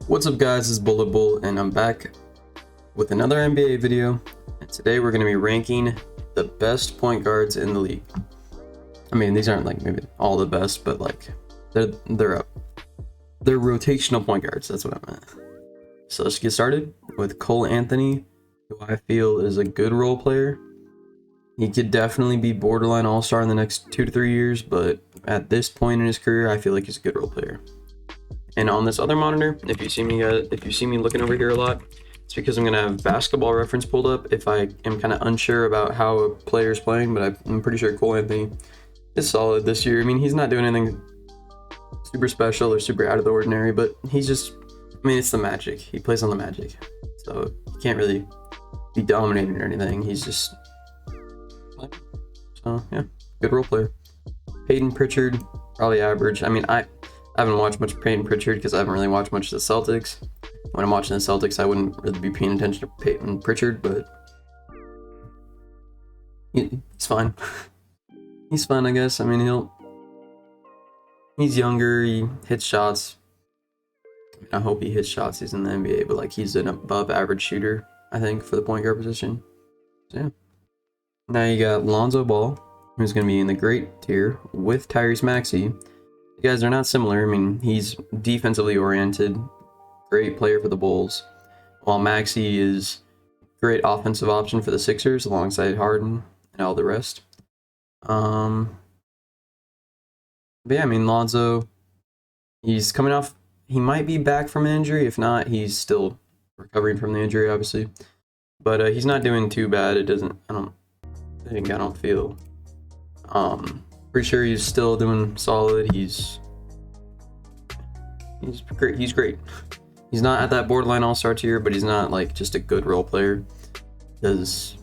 What's up guys, it's Bullet Bull and I'm back with another NBA video, and today we're going to be ranking the best point guards in the league. I mean, these aren't like maybe all the best, but like they're up. They're rotational point guards, that's what I meant. So let's get started with Cole Anthony, who I feel is a good role player. He could definitely be borderline all-star in the next 2 to 3 years, but at this point in his career, I feel like he's a good role player. And on this other monitor, if you see me looking over here a lot, it's because I'm gonna have Basketball Reference pulled up if I am kind of unsure about how a player's playing, but I'm pretty sure Cole Anthony is solid this year. I mean, he's not doing anything super special or super out of the ordinary, but he's just, I mean, it's the Magic. He plays on the Magic, so he can't really be dominating or anything. He's just, so yeah, good role player. Hayden Pritchard, probably average. I mean, I haven't watched much of Hayden Pritchard because I haven't really watched much of the Celtics. When I'm watching the Celtics, I wouldn't really be paying attention to Hayden Pritchard, but he's fine. He's fine, I guess. I mean, he's younger, he hits shots. I hope he hits shots. He's in the NBA, but like he's an above average shooter, I think, for the point guard position. So yeah. Now you got Lonzo Ball, who's going to be in the great tier with Tyrese Maxey. You guys are not similar. I mean, he's defensively oriented, great player for the Bulls, while Maxey is great offensive option for the Sixers alongside Harden and all the rest. But yeah, I mean, Lonzo, he's coming off, he might be back from an injury. If not, he's still recovering from the injury, obviously. But he's not doing too bad. I don't feel. Pretty sure he's still doing solid. He's great. He's great. He's not at that borderline all-star tier, but he's not like just a good role player. Because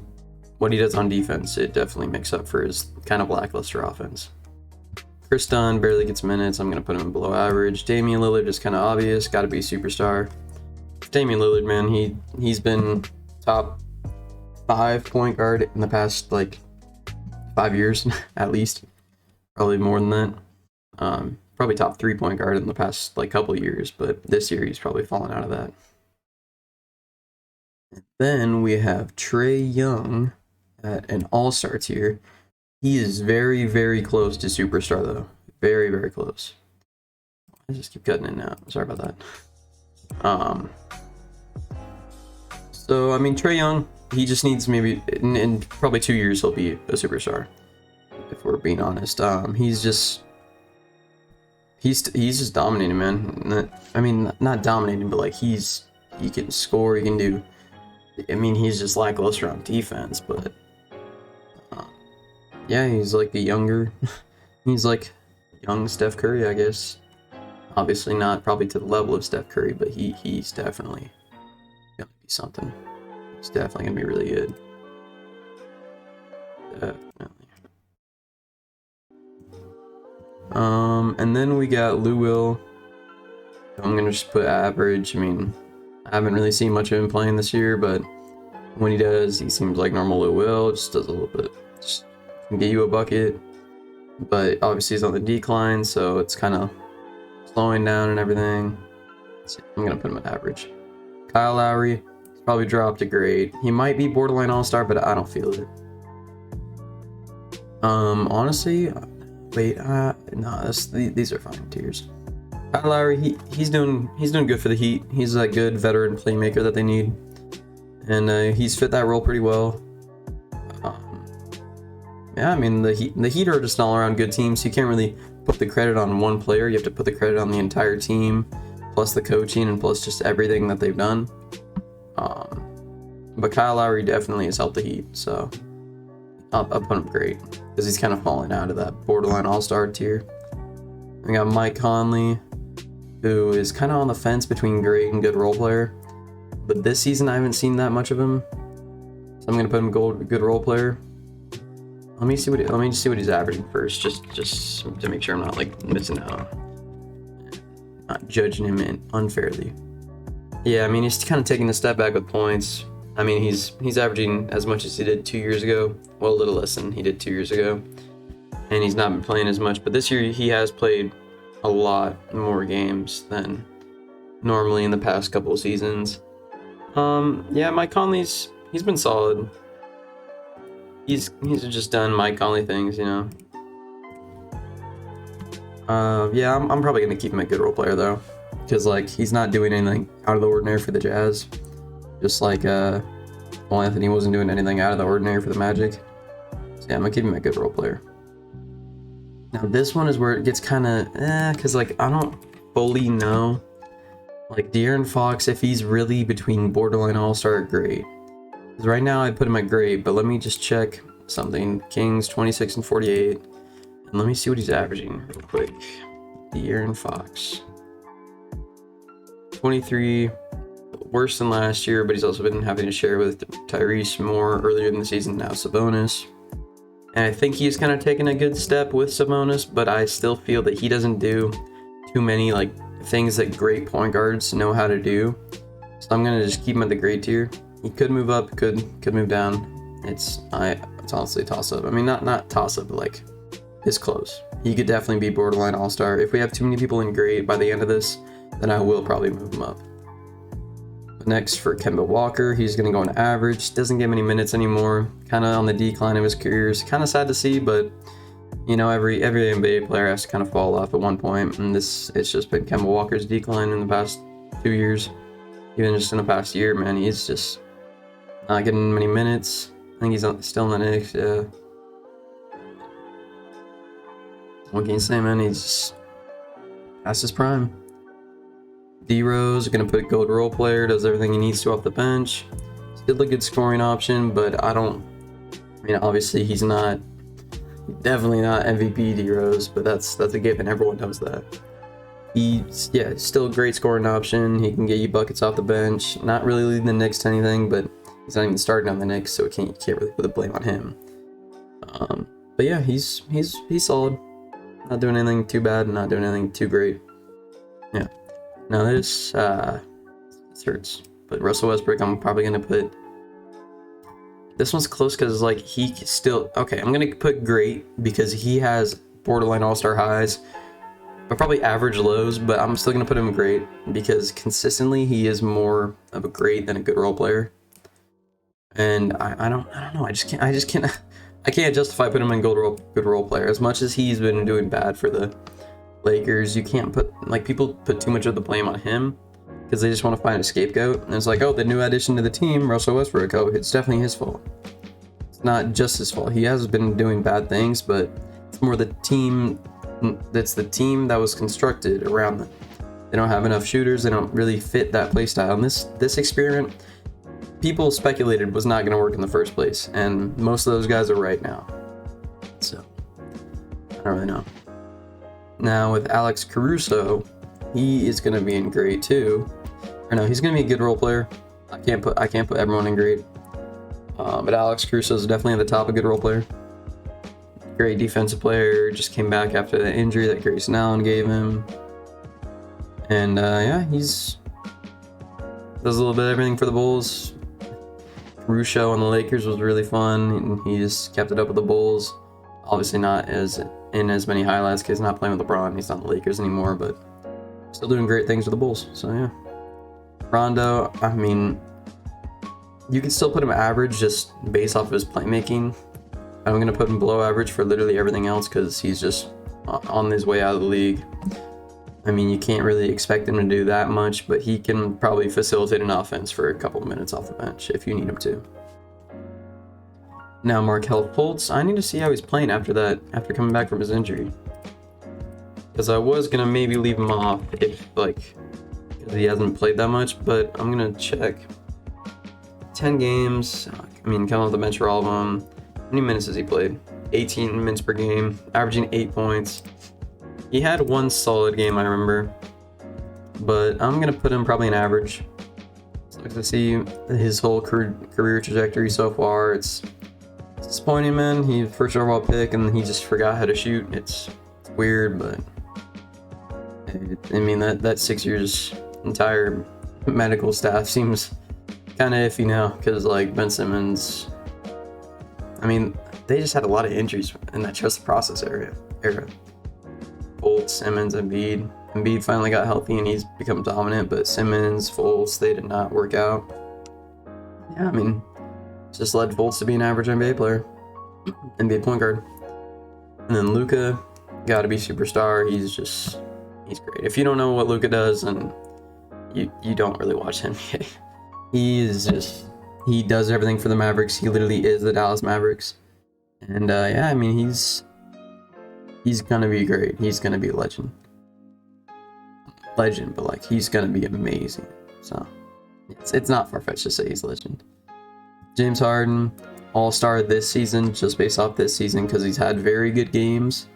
what he does on defense, it definitely makes up for his kind of lackluster offense. Chris Dunn barely gets minutes. I'm gonna put him below average. Damian Lillard is kind of obvious. Got to be a superstar. Damian Lillard, man, he's been top 5 point guard in the past like 5 years at least. Probably more than that. Probably top 3 point guard in the past like couple of years, but this year he's probably fallen out of that. And then we have Trae Young at an all-star tier. He is very, very close to superstar though. Very, very close. I just keep cutting it now. Sorry about that. So I mean, Trae Young, he just needs maybe in probably 2 years he'll be a superstar. If we're being honest, he's just dominating, man. I mean, not dominating, but like he can score, he can do. I mean, he's just lackluster on defense, but yeah, he's like he's like young Steph Curry, I guess. Obviously not probably to the level of Steph Curry, but he's definitely gonna be something. He's definitely gonna be really good. Definitely. And then we got Lou Will. I'm gonna just put average. I mean, I haven't really seen much of him playing this year, but when he does, he seems like normal Lou Will. Just does a little bit, just can get you a bucket. But obviously he's on the decline, so it's kind of slowing down and everything. So I'm gonna put him at average. Kyle Lowry, he's probably dropped a grade. He might be borderline all-star, but I don't feel it. Honestly. Wait, no, these are fine tiers. Kyle Lowry, he's doing good for the Heat. He's that good veteran playmaker that they need, and he's fit that role pretty well. Yeah, I mean the Heat are just an all-around good team, so you can't really put the credit on one player. You have to put the credit on the entire team, plus the coaching and plus just everything that they've done. But Kyle Lowry definitely has helped the Heat, so I'll put him great, because he's kind of falling out of that borderline all-star tier. We got Mike Conley, who is kind of on the fence between great and good role player, but this season I haven't seen that much of him, so I'm gonna put him good role player. Let me just see what he's averaging first, just to make sure I'm not like missing out, not judging him unfairly. Yeah, I mean, he's kind of taking a step back with points. I mean, he's averaging as much as he did 2 years ago. Well, a little less than he did 2 years ago. And he's not been playing as much. But this year he has played a lot more games than normally in the past couple of seasons. Yeah, Mike Conley's he's been solid. He's just done Mike Conley things, you know. Yeah, I'm probably gonna keep him a good role player though, because like he's not doing anything out of the ordinary for the Jazz, just like well, Anthony wasn't doing anything out of the ordinary for the Magic. So yeah, I'm gonna keep him a good role player. Now this one is where it gets kind of because like I don't fully know, like De'Aaron Fox, if he's really between borderline All-Star or great. Because right now I put him at great, but let me just check something. Kings 26 and 48. And let me see what he's averaging real quick. De'Aaron Fox. 23, worse than last year, but he's also been having to share with Tyrese more earlier in the season, now Sabonis. And I think he's kind of taken a good step with Sabonis, but I still feel that he doesn't do too many like things that great point guards know how to do. So I'm gonna just keep him at the great tier. He could move up, could move down. It's honestly a toss up. I mean, not toss up, but like it's close. He could definitely be borderline all-star. If we have too many people in great by the end of this, then I will probably move him up. But next for Kendall Walker, he's gonna go on average. Doesn't get many minutes anymore. Kind of on the decline of his career. It's kind of sad to see, but you know, every NBA player has to kind of fall off at one point, and it's just been Kemba Walker's decline in the past 2 years. Even just in the past year, man, he's just not getting many minutes. I think he's still in the Knicks, yeah. What can you say, man? He's just past his prime. D-Rose, gonna put gold role player, does everything he needs to off the bench. Still a good scoring option, but I mean, obviously he's definitely not MVP D-Rose, but that's a given. Everyone knows that. He's still a great scoring option. He can get you buckets off the bench. Not really leading the Knicks to anything, but he's not even starting on the Knicks, so you can't really put the blame on him. But yeah, he's solid. Not doing anything too bad, not doing anything too great. Yeah. Now this hurts, but Russell Westbrook, I'm probably gonna put. This one's close because like he still okay. I'm gonna put great because he has borderline all-star highs, but probably average lows. But I'm still gonna put him great because consistently he is more of a great than a good role player. And I don't know. I can't justify putting him in good role player as much as he's been doing bad for the Lakers. You can't put like people put too much of the blame on him because they just want to find a scapegoat. And it's like, oh, the new addition to the team, Russell Westbrook. Oh, it's definitely his fault. It's not just his fault. He has been doing bad things, but it's more the team. That's the team that was constructed around them. They don't have enough shooters. They don't really fit that play style. And this experiment, people speculated was not going to work in the first place, and most of those guys are right now. So I don't really know. Now with Alex Caruso, he is going to be in great too. Or no, he's going to be a good role player. I can't put everyone in great. But Alex Caruso is definitely at the top of good role player. Great defensive player. Just came back after the injury that Grayson Allen gave him. And yeah, does a little bit of everything for the Bulls. Caruso on the Lakers was really fun, and he just kept it up with the Bulls. Obviously not as many highlights because he's not playing with LeBron. He's not the Lakers anymore, but still doing great things with the Bulls. So yeah. Rondo, I mean, you can still put him average just based off of his playmaking. I'm going to put him below average for literally everything else because he's just on his way out of the league. I mean, you can't really expect him to do that much, but he can probably facilitate an offense for a couple of minutes off the bench if you need him to. Now, Markelle Fultz, I need to see how he's playing after coming back from his injury. Because I was going to maybe leave him off because he hasn't played that much, but I'm going to check. 10 games, I mean, coming off the bench for all of them. How many minutes has he played? 18 minutes per game, averaging 8 points. He had one solid game, I remember, but I'm going to put him probably an average. So to see his whole career trajectory so far, it's disappointing, man. He first overall pick, and he just forgot how to shoot. It's weird, but I mean, that 6 years entire medical staff seems kind of iffy now because, like, Ben Simmons, I mean, they just had a lot of injuries in that trust the process era. Bolt, Simmons, Embiid. Embiid finally got healthy and he's become dominant, but Simmons, Fultz, they did not work out. Yeah, I mean, just led Fultz to be an average NBA player, NBA point guard. And then Luka, gotta be superstar. He's great. If you don't know what Luka does, then you don't really watch NBA. He does everything for the Mavericks. He literally is the Dallas Mavericks. And yeah, I mean, he's gonna be great. He's gonna be a legend, but like he's gonna be amazing. So it's not far-fetched to say he's a legend. James Harden, all-star this season, just based off this season, because he's had very good games.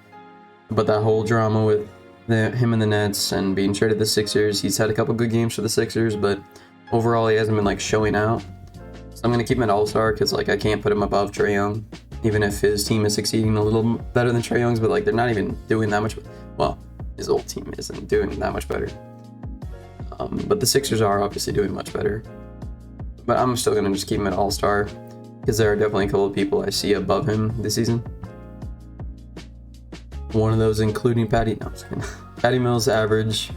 But that whole drama with him and the Nets and being traded to the Sixers, he's had a couple good games for the Sixers, but overall he hasn't been like showing out. So I'm gonna keep him at all-star because like I can't put him above Trae Young, even if his team is succeeding a little better than Trae Young's, but like they're not even doing that much. Well, his old team isn't doing that much better. But the Sixers are obviously doing much better. But I'm still gonna just keep him at all-star because there are definitely a couple of people I see above him this season. One of those including Patty Mills, average.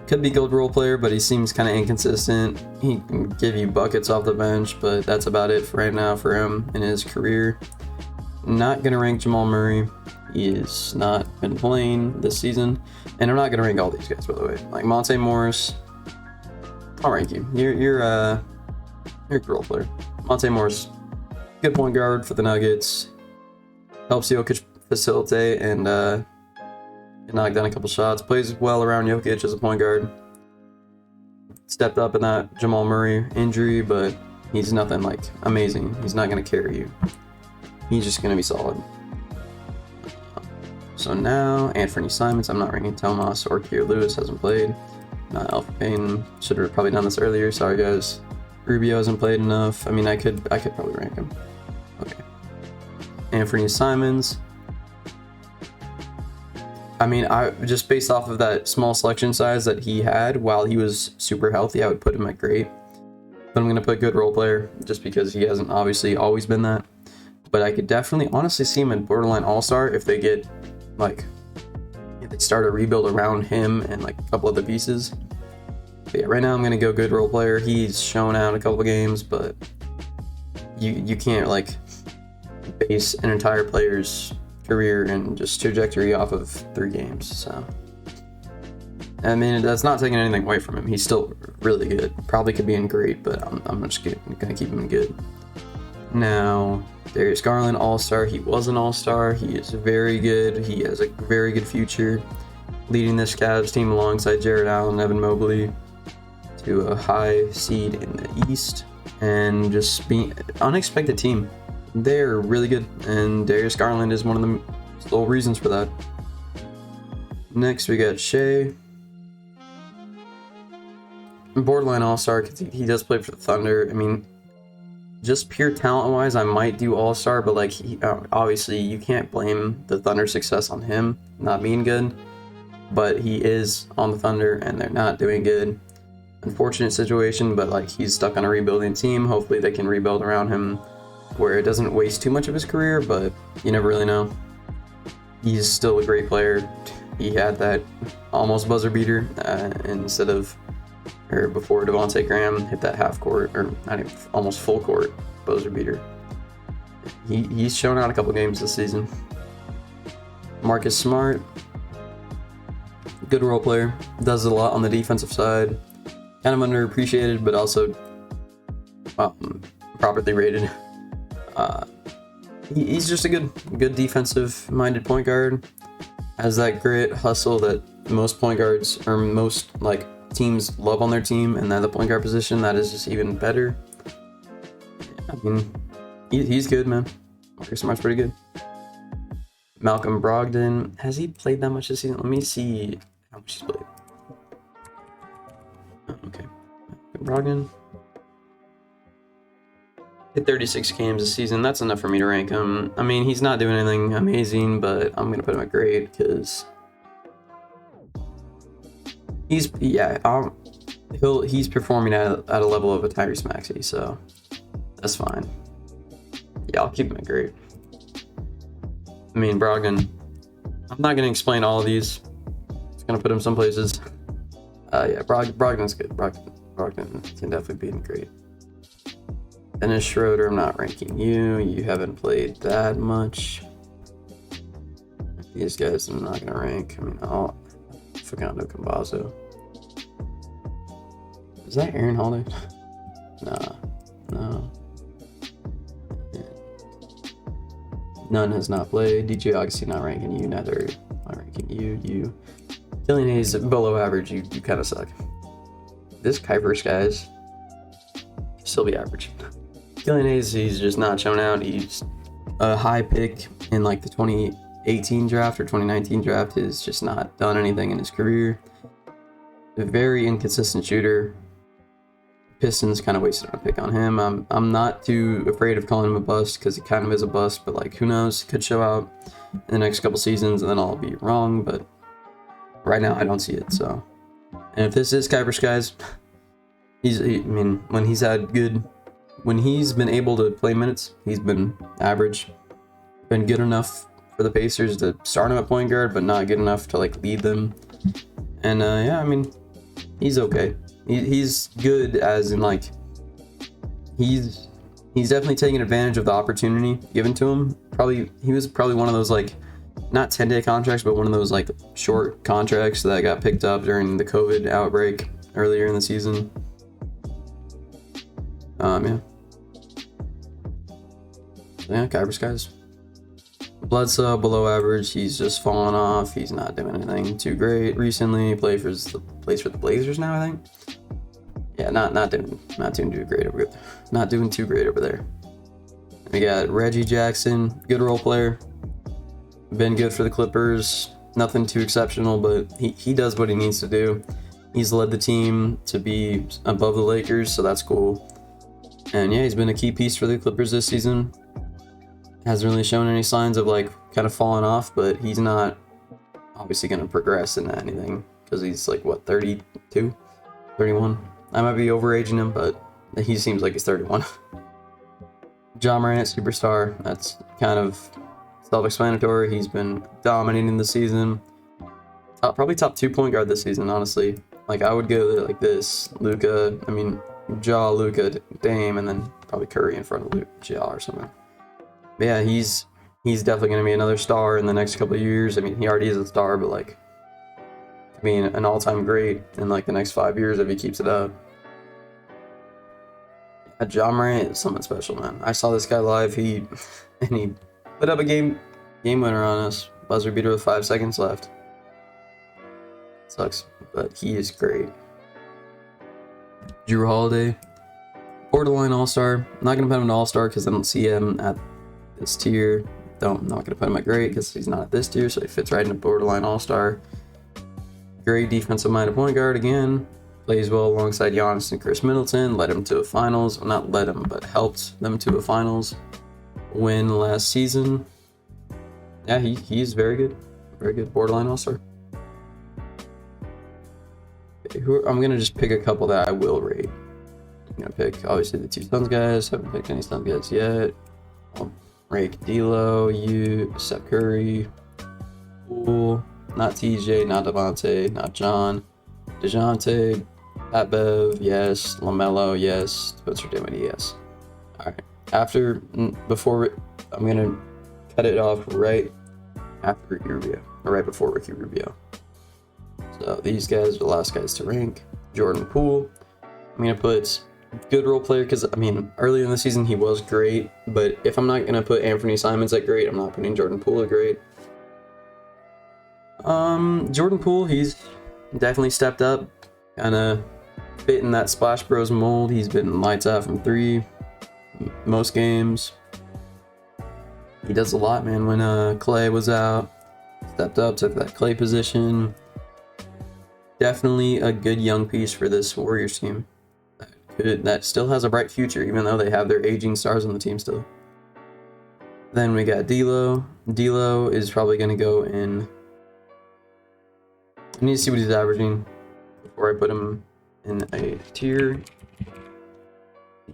Could be gold role player, but he seems kind of inconsistent. He can give you buckets off the bench, but that's about it for right now for him in his career. Not gonna rank Jamal Murray. He has not been playing this season, and I'm not gonna rank all these guys, by the way. Like Monte Morris, I'll rank you. You're a good role player. Monte Morris, good point guard for the Nuggets. Helps Jokic facilitate and knock down a couple shots. Plays well around Jokic as a point guard. Stepped up in that Jamal Murray injury, but he's nothing like amazing. He's not going to carry you. He's just going to be solid. So now, Anthony Simons. I'm not ranking Tomas or Kier Lewis. Hasn't played. Not Alpha Payne. Should have probably done this earlier. Sorry, guys. Rubio hasn't played enough. I mean, I could probably rank him. Okay. Anthony Simons. I mean, I just based off of that small selection size that he had while he was super healthy, I would put him at great. But I'm going to put good role player just because he hasn't obviously always been that. But I could definitely honestly see him in borderline all-star if they get, like, if they start a rebuild around him and, like, a couple other pieces. But yeah, right now I'm going to go good role player. He's shown out a couple of games, but you can't, like, base an entire player's career and just trajectory off of 3 games. So I mean, that's not taking anything away from him. He's still really good. Probably could be in great, but I'm just gonna keep him good. Now, Darius Garland, all-star. He was an all-star. He is very good. He has a very good future, leading this Cavs team alongside Jared Allen, Evan Mobley to a high seed in the East, and just being an unexpected team. They're really good, and Darius Garland is one of the sole reasons for that. Next, we got Shea. Borderline all-star because he does play for the Thunder. I mean, just pure talent-wise, I might do all-star, but like obviously you can't blame the Thunder's success on him not being good. But he is on the Thunder, and they're not doing good. Unfortunate situation, but like he's stuck on a rebuilding team. Hopefully they can rebuild around him where it doesn't waste too much of his career, but you never really know. He's still a great player. He had that almost buzzer beater before Devontae Graham hit that half court, or not even, almost full court buzzer beater. He's shown out a couple games this season. Marcus Smart, good role player, does a lot on the defensive side. Kind of underappreciated, but also properly rated. He's just a good defensive-minded point guard. Has that grit, hustle that most point guards or most like teams love on their team, and then the point guard position that is just even better. I mean, he's good, man. Marcus Smart's pretty good. Malcolm Brogdon, has he played that much this season? Let me see how much he's played. Oh, okay, Brogdon. Hit 36 games this season. That's enough for me to rank him. I mean, he's not doing anything amazing, but I'm gonna put him at great because he's performing at a level of a Tyrese Maxey, so that's fine. Yeah, I'll keep him at great. I mean, Brogdon. I'm not gonna explain all of these. Gonna put him some places. Yeah, Brogdon's good. Brogdon can definitely be great. Dennis Schroeder, I'm not ranking you. You haven't played that much. These guys I'm not gonna rank. I mean, Facundo Campazzo. Is that Aaron Holiday? No. None has not played. DJ Augustine not ranking you. Neither not ranking you. Killian Hayes below average. You kind of suck. This Kuipers guys still be average. Killian Hayes, he's just not shown out. He's a high pick in like the 2018 draft or 2019 draft. Has just not done anything in his career. A very inconsistent shooter. Pistons kind of wasted a pick on him. I'm not too afraid of calling him a bust because he kind of is a bust, but like who knows, could show out in the next couple seasons and then I'll be wrong, but right now I don't see it. So, and if this is Kuipers guys, when he's been able to play minutes, he's been average, been good enough for the Pacers to start him at point guard, but not good enough to like lead them. And yeah, I mean, he's okay. He's good as in like he's definitely taking advantage of the opportunity given to him. He was probably one of those like not 10-day contracts, but one of those like short contracts that got picked up during the COVID outbreak earlier in the season. Yeah, Kuipers guys. Bledsoe below average. He's just fallen off. He's not doing anything too great recently. Plays for the Blazers now, I think. Yeah, not doing too great over there. We got Reggie Jackson, good role player. Been good for the Clippers. Nothing too exceptional, but he does what he needs to do. He's led the team to be above the Lakers, so that's cool. And yeah, he's been a key piece for the Clippers this season. Hasn't really shown any signs of like kind of falling off, but he's not obviously going to progress into anything because he's like what, 32, 31. I might be overaging him, but he seems like he's 31. Jamal Murray, superstar. That's kind of self-explanatory. He's been dominating the season. Probably top 2 point guard this season, honestly. Like I would go like this: Luka, Luka, Dame, and then probably Curry in front of Ja or something. But yeah, he's definitely going to be another star in the next couple of years. I mean, he already is a star, but like, I mean, an all-time great in like the next 5 years if he keeps it up. Jamal Murray is something special, man. I saw this guy live. He put up a game winner on us. Buzzer beater with 5 seconds left. Sucks, but he is great. Jrue Holiday, borderline all-star. I'm not gonna put him in all-star because I don't see him at this tier. I'm not gonna put him at great because he's not at this tier, so he fits right into borderline all-star. Great defensive-minded point guard again. Plays well alongside Giannis and Chris Middleton. Led him to a finals. Well, not led him, but helped them to a finals win last season. Yeah, he's very good. Very good. Borderline all-star. Okay, I'm going to just pick a couple that I will rate. I'm going to pick, obviously, the 2 Suns guys. Haven't picked any Suns guys yet. I'll rate D'Lo, Steph Curry, Poole, not TJ, not Devontae, not John, DeJounte, Pat Bev, yes. LaMelo, yes. Spencer Dinwiddie, yes. Alright. I'm going to cut it off right after Ricky Rubio, or right before Ricky Rubio. So these guys are the last guys to rank. Jordan Poole. I'm going to put good role player because, I mean, earlier in the season he was great, but if I'm not going to put Anthony Simons at great, I'm not putting Jordan Poole at great. Jordan Poole, he's definitely stepped up, kind of fit in that Splash Bros mold. He's been lights out from 3 most games. He does a lot, man. When Clay was out, stepped up, took that Clay position. Definitely a good young piece for this Warriors team. That still has a bright future, even though they have their aging stars on the team still. Then we got D'Lo. D'Lo is probably going to go in. I need to see what he's averaging before I put him in a tier.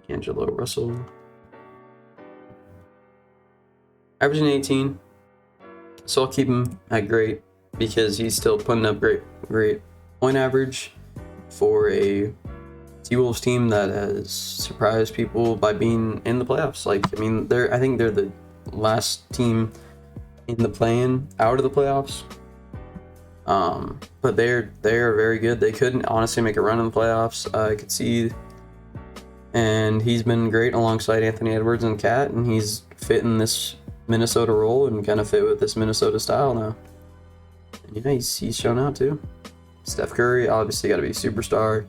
D'Angelo Russell. Averaging 18. So I'll keep him at great. because he's still putting up great point average for a T-Wolves team that has surprised people by being in the playoffs. Like, I mean, I think they're the last team in the play-in out of the playoffs. But they are very good. They couldn't honestly make a run in the playoffs. I could see, and he's been great alongside Anthony Edwards and Cat, and he's fit in this Minnesota role and kind of fit with this Minnesota style now. And yeah, he's shown out too. Steph Curry, obviously got to be a superstar.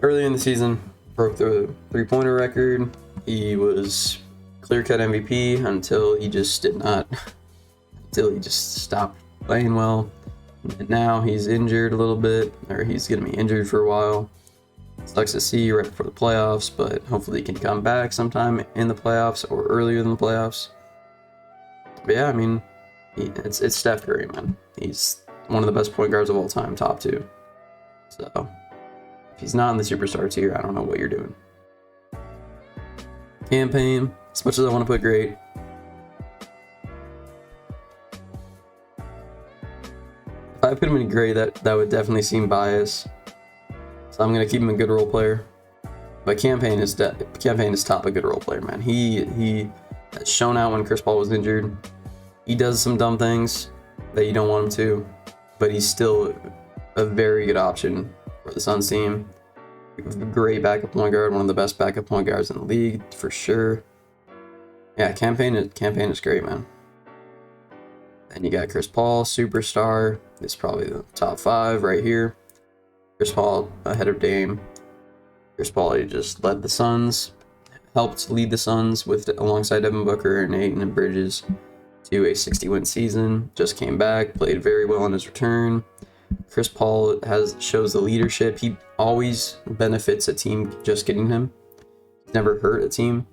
Early in the season, broke the three-pointer record. He was clear-cut MVP until he just stopped playing well. And now he's injured a little bit, or he's going to be injured for a while. Sucks to see right before the playoffs, but hopefully he can come back sometime in the playoffs or earlier than the playoffs. But yeah, I mean, it's Steph Curry, man. He's one of the best point guards of all time, top 2. So if he's not in the superstar tier, I don't know what you're doing. Campaign, as much as I want to put great, if I put him in great, that would definitely seem biased. So I'm gonna keep him a good role player. But Campaign is top a good role player, man. He has shown out when Chris Paul was injured. He does some dumb things that you don't want him to, but he's still a very good option for the Suns team. Great backup point guard, one of the best backup point guards in the league for sure. Yeah, Campaign is great, man. And you got Chris Paul, superstar. It's probably the top 5 right here. Chris Paul ahead of Dame. Chris Paul, he just led the Suns, helped lead the Suns alongside Devin Booker and Ayton and Bridges to a 60-win season. Just came back, played very well on his return. Chris Paul shows the leadership. He always benefits a team just getting him. He's never hurt a team,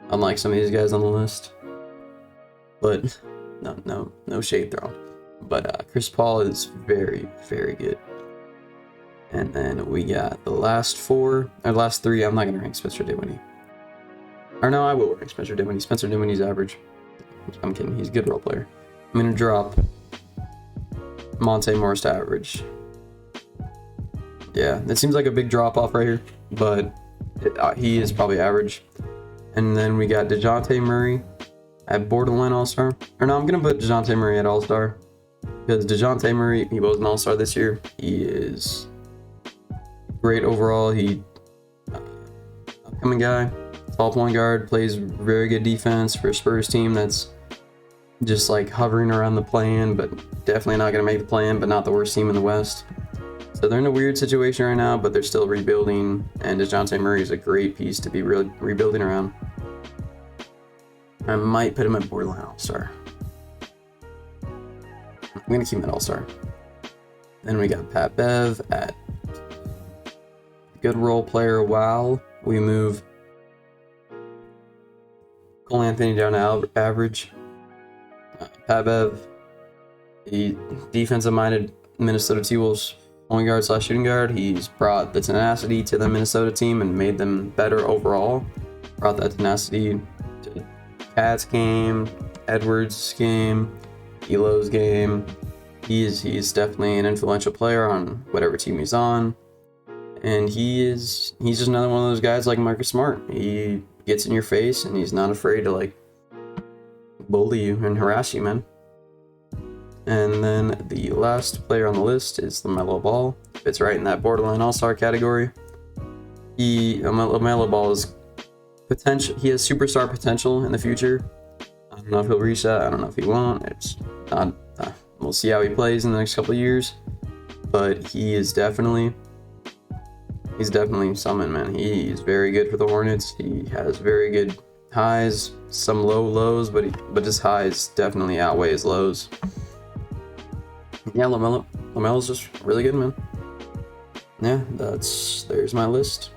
unlike some of these guys on the list. But no shade thrown. But Chris Paul is very, very good. And then we got the last 3. I'm not going to rank Spencer Dinwiddie. Or no, I will rank Spencer Dinwiddie. Spencer Dinwiddie's average. I'm kidding. He's a good role player. I'm going to drop Monte Morris to average. Yeah, it seems like a big drop off right here, but he is probably average. And then we got DeJounte Murray at borderline All-Star. Or no, I'm going to put DeJounte Murray at All-Star. Because DeJounte Murray, he was an All-Star this year. He is great overall. Upcoming guy, tall point guard, plays very good defense for a Spurs team that's just like hovering around the play-in, but definitely not going to make the play-in, but not the worst team in the West. So they're in a weird situation right now, but they're still rebuilding, and DeJounte Murray is a great piece to be rebuilding around. I might put him at borderline All-Star. I'm going to keep him at All-Star. Then we got Pat Bev at good role player while we move Cole Anthony down to average. Pat Bev, the defensive-minded Minnesota T-Wolves point guard / shooting guard. He's brought the tenacity to the Minnesota team and made them better overall. Brought that tenacity to Cat's game, Edwards' game, Elo's game. He's definitely an influential player on whatever team he's on. And he's just another one of those guys like Marcus Smart. He gets in your face and he's not afraid to like bully you and harass you, man. And then the last player on the list is LaMelo Ball. Fits right in that borderline All-Star category. LaMelo Ball is potential. He has superstar potential in the future. I don't know if he'll reach that. I don't know if he won't. It's not. We'll see how he plays in the next couple of years. But he's definitely something, man. He's very good for the Hornets. He has very good highs, some low lows, but his highs definitely outweigh his lows. Yeah, LaMelo's just really good, man. Yeah, there's my list.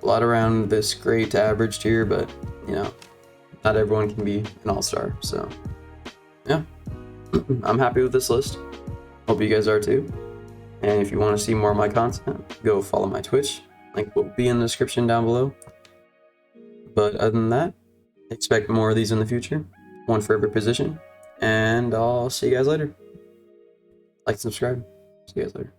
A lot around this great to average tier, but not everyone can be an all-star. So yeah, I'm happy with this list. Hope you guys are too. And if you want to see more of my content, go follow my Twitch. Link will be in the description down below. But other than that, expect more of these in the future. One for every position. and I'll see you guys later. Like, subscribe. See you guys later.